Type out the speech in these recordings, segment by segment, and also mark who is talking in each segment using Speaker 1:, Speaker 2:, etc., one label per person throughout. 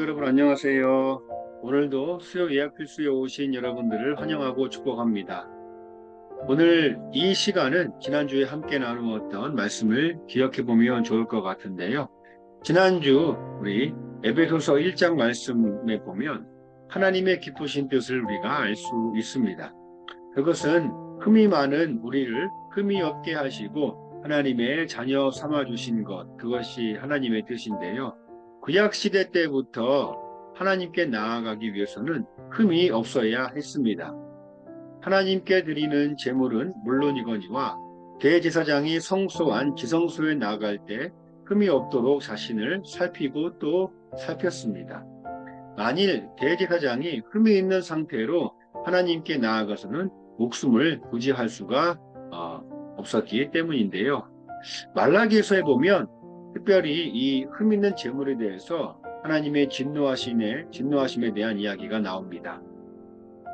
Speaker 1: 성도 여러분 안녕하세요. 오늘도 수요 예약 필수에 오신 여러분들을 환영하고 축복합니다. 오늘 이 시간은 지난주에 함께 나누었던 말씀을 기억해 보면 좋을 것 같은데요. 지난주 우리 에베소서 1장 말씀에 보면 하나님의 기쁘신 뜻을 우리가 알 수 있습니다. 그것은 흠이 많은 우리를 흠이 없게 하시고 하나님의 자녀 삼아 주신 것, 그것이 하나님의 뜻인데요. 구약 시대 때부터 하나님께 나아가기 위해서는 흠이 없어야 했습니다. 하나님께 드리는 제물은 물론이거니와 대제사장이 성소한 지성소에 나아갈 때 흠이 없도록 자신을 살피고 또 살폈습니다. 만일 대제사장이 흠이 있는 상태로 하나님께 나아가서는 목숨을 부지할 수가 없었기 때문인데요. 말라기서에 보면 특별히 이 흠 있는 제물에 대해서 하나님의 진노하심에 대한 이야기가 나옵니다.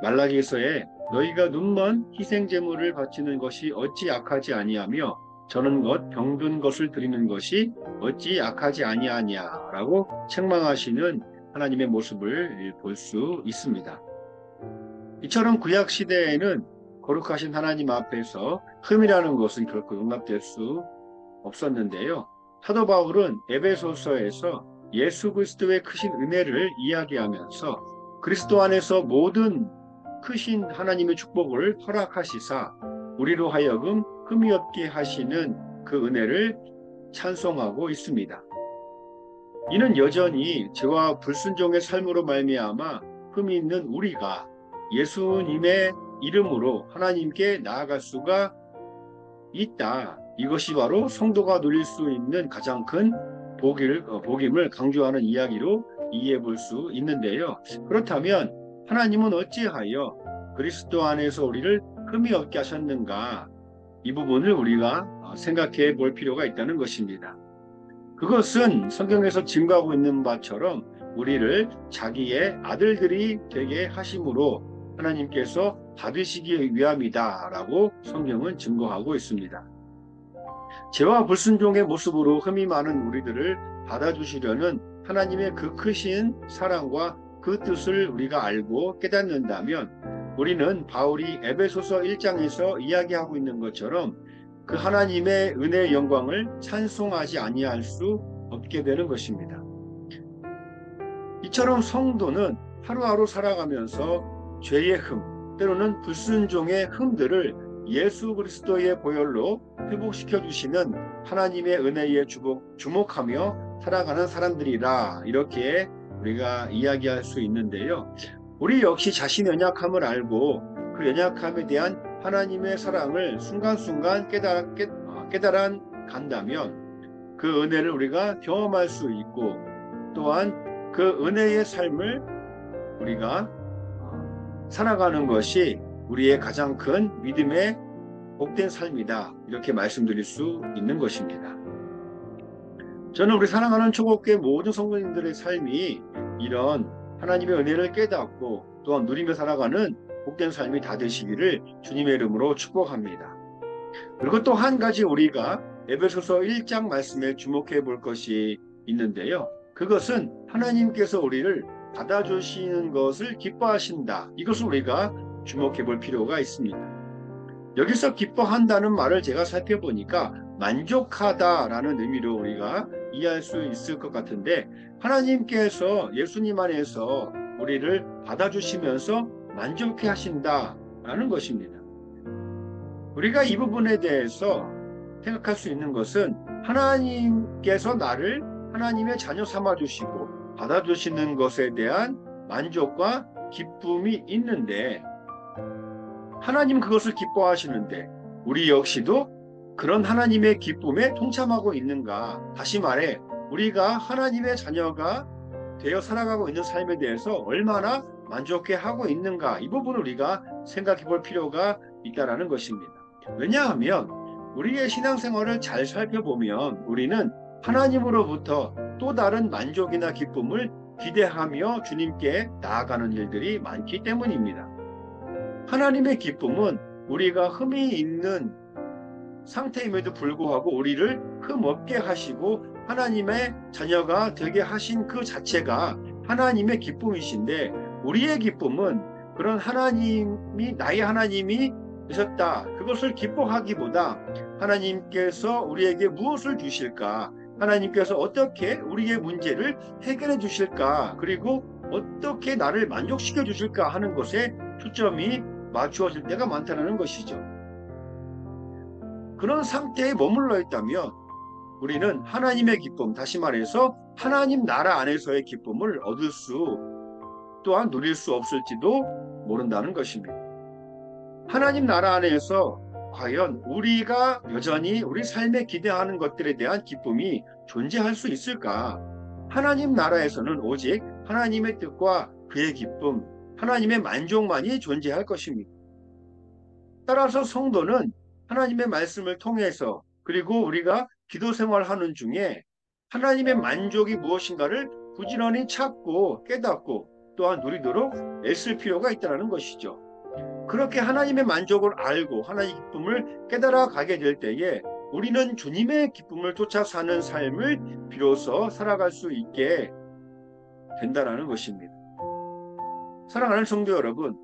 Speaker 1: 말라기서에 너희가 눈먼 희생 제물을 바치는 것이 어찌 악하지 아니하며 저는 것 병든 것을 드리는 것이 어찌 악하지 아니하냐라고 책망하시는 하나님의 모습을 볼 수 있습니다. 이처럼 구약 시대에는 거룩하신 하나님 앞에서 흠이라는 것은 결코 용납될 수 없었는데요. 사도 바울은 에베소서에서 예수 그리스도의 크신 은혜를 이야기하면서 그리스도 안에서 모든 크신 하나님의 축복을 허락하시사 우리로 하여금 흠이 없게 하시는 그 은혜를 찬송하고 있습니다. 이는 여전히 죄와 불순종의 삶으로 말미암아 흠이 있는 우리가 예수님의 이름으로 하나님께 나아갈 수가 있다. 이것이 바로 성도가 누릴 수 있는 가장 큰 복임을 강조하는 이야기로 이해해 볼 수 있는데요. 그렇다면 하나님은 어찌하여 그리스도 안에서 우리를 흠이 없게 하셨는가? 이 부분을 우리가 생각해 볼 필요가 있다는 것입니다. 그것은 성경에서 증거하고 있는 바처럼 우리를 자기의 아들들이 되게 하심으로 하나님께서 받으시기 위함이다 라고 성경은 증거하고 있습니다. 죄와 불순종의 모습으로 흠이 많은 우리들을 받아주시려는 하나님의 그 크신 사랑과 그 뜻을 우리가 알고 깨닫는다면 우리는 바울이 에베소서 1장에서 이야기하고 있는 것처럼 그 하나님의 은혜의 영광을 찬송하지 아니할 수 없게 되는 것입니다. 이처럼 성도는 하루하루 살아가면서 죄의 흠, 때로는 불순종의 흠들을 예수 그리스도의 보혈로 회복시켜 주시는 하나님의 은혜에 주목하며 살아가는 사람들이라 이렇게 우리가 이야기할 수 있는데요. 우리 역시 자신의 연약함을 알고 그 연약함에 대한 하나님의 사랑을 순간순간 깨달아 간다면 그 은혜를 우리가 경험할 수 있고 또한 그 은혜의 삶을 우리가 살아가는 것이 우리의 가장 큰 믿음의 복된 삶이다. 이렇게 말씀드릴 수 있는 것입니다. 저는 우리 사랑하는 초국교회 모든 성도님들의 삶이 이런 하나님의 은혜를 깨닫고 또한 누리며 살아가는 복된 삶이 다 되시기를 주님의 이름으로 축복합니다. 그리고 또 한 가지 우리가 에베소서 1장 말씀에 주목해 볼 것이 있는데요. 그것은 하나님께서 우리를 받아주시는 것을 기뻐하신다. 이것을 우리가 주목해 볼 필요가 있습니다. 여기서 기뻐한다는 말을 제가 살펴보니까 만족하다라는 의미로 우리가 이해할 수 있을 것 같은데 하나님께서 예수님 안에서 우리를 받아주시면서 만족해 하신다라는 것입니다. 우리가 이 부분에 대해서 생각할 수 있는 것은 하나님께서 나를 하나님의 자녀 삼아주시고 받아주시는 것에 대한 만족과 기쁨이 있는데 하나님은 그것을 기뻐하시는데 우리 역시도 그런 하나님의 기쁨에 동참하고 있는가? 다시 말해 우리가 하나님의 자녀가 되어 살아가고 있는 삶에 대해서 얼마나 만족해 하고 있는가? 이 부분을 우리가 생각해 볼 필요가 있다는 것입니다. 왜냐하면 우리의 신앙생활을 잘 살펴보면 우리는 하나님으로부터 또 다른 만족이나 기쁨을 기대하며 주님께 나아가는 일들이 많기 때문입니다. 하나님의 기쁨은 우리가 흠이 있는 상태임에도 불구하고 우리를 흠없게 하시고 하나님의 자녀가 되게 하신 그 자체가 하나님의 기쁨이신데 우리의 기쁨은 그런 하나님이 나의 하나님이 되셨다. 그것을 기뻐하기보다 하나님께서 우리에게 무엇을 주실까? 하나님께서 어떻게 우리의 문제를 해결해 주실까? 그리고 어떻게 나를 만족시켜 주실까 하는 것에 초점이 맞추어질 때가 많다는 것이죠. 그런 상태에 머물러 있다면 우리는 하나님의 기쁨, 다시 말해서 하나님 나라 안에서의 기쁨을 얻을 수 또한 누릴 수 없을지도 모른다는 것입니다. 하나님 나라 안에서 과연 우리가 여전히 우리 삶에 기대하는 것들에 대한 기쁨이 존재할 수 있을까? 하나님 나라에서는 오직 하나님의 뜻과 그의 기쁨, 하나님의 만족만이 존재할 것입니다. 따라서 성도는 하나님의 말씀을 통해서 그리고 우리가 기도 생활하는 중에 하나님의 만족이 무엇인가를 부지런히 찾고 깨닫고 또한 누리도록 애쓸 필요가 있다는 것이죠. 그렇게 하나님의 만족을 알고 하나님의 기쁨을 깨달아 가게 될 때에 우리는 주님의 기쁨을 쫓아 사는 삶을 비로소 살아갈 수 있게 된다는 것입니다. 사랑하는 성도 여러분,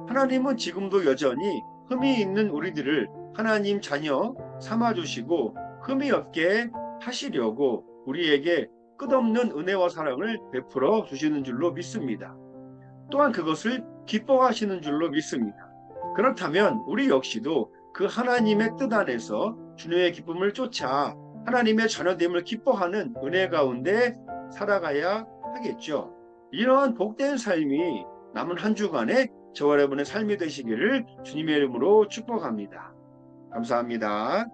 Speaker 1: 하나님은 지금도 여전히 흠이 있는 우리들을 하나님 자녀 삼아주시고 흠이 없게 하시려고 우리에게 끝없는 은혜와 사랑을 베풀어 주시는 줄로 믿습니다. 또한 그것을 기뻐하시는 줄로 믿습니다. 그렇다면 우리 역시도 그 하나님의 뜻 안에서 주님의 기쁨을 쫓아 하나님의 자녀됨을 기뻐하는 은혜 가운데 살아가야 하겠죠. 이러한 복된 삶이 남은 한 주간의 저와 여러분의 삶이 되시기를 주님의 이름으로 축복합니다. 감사합니다.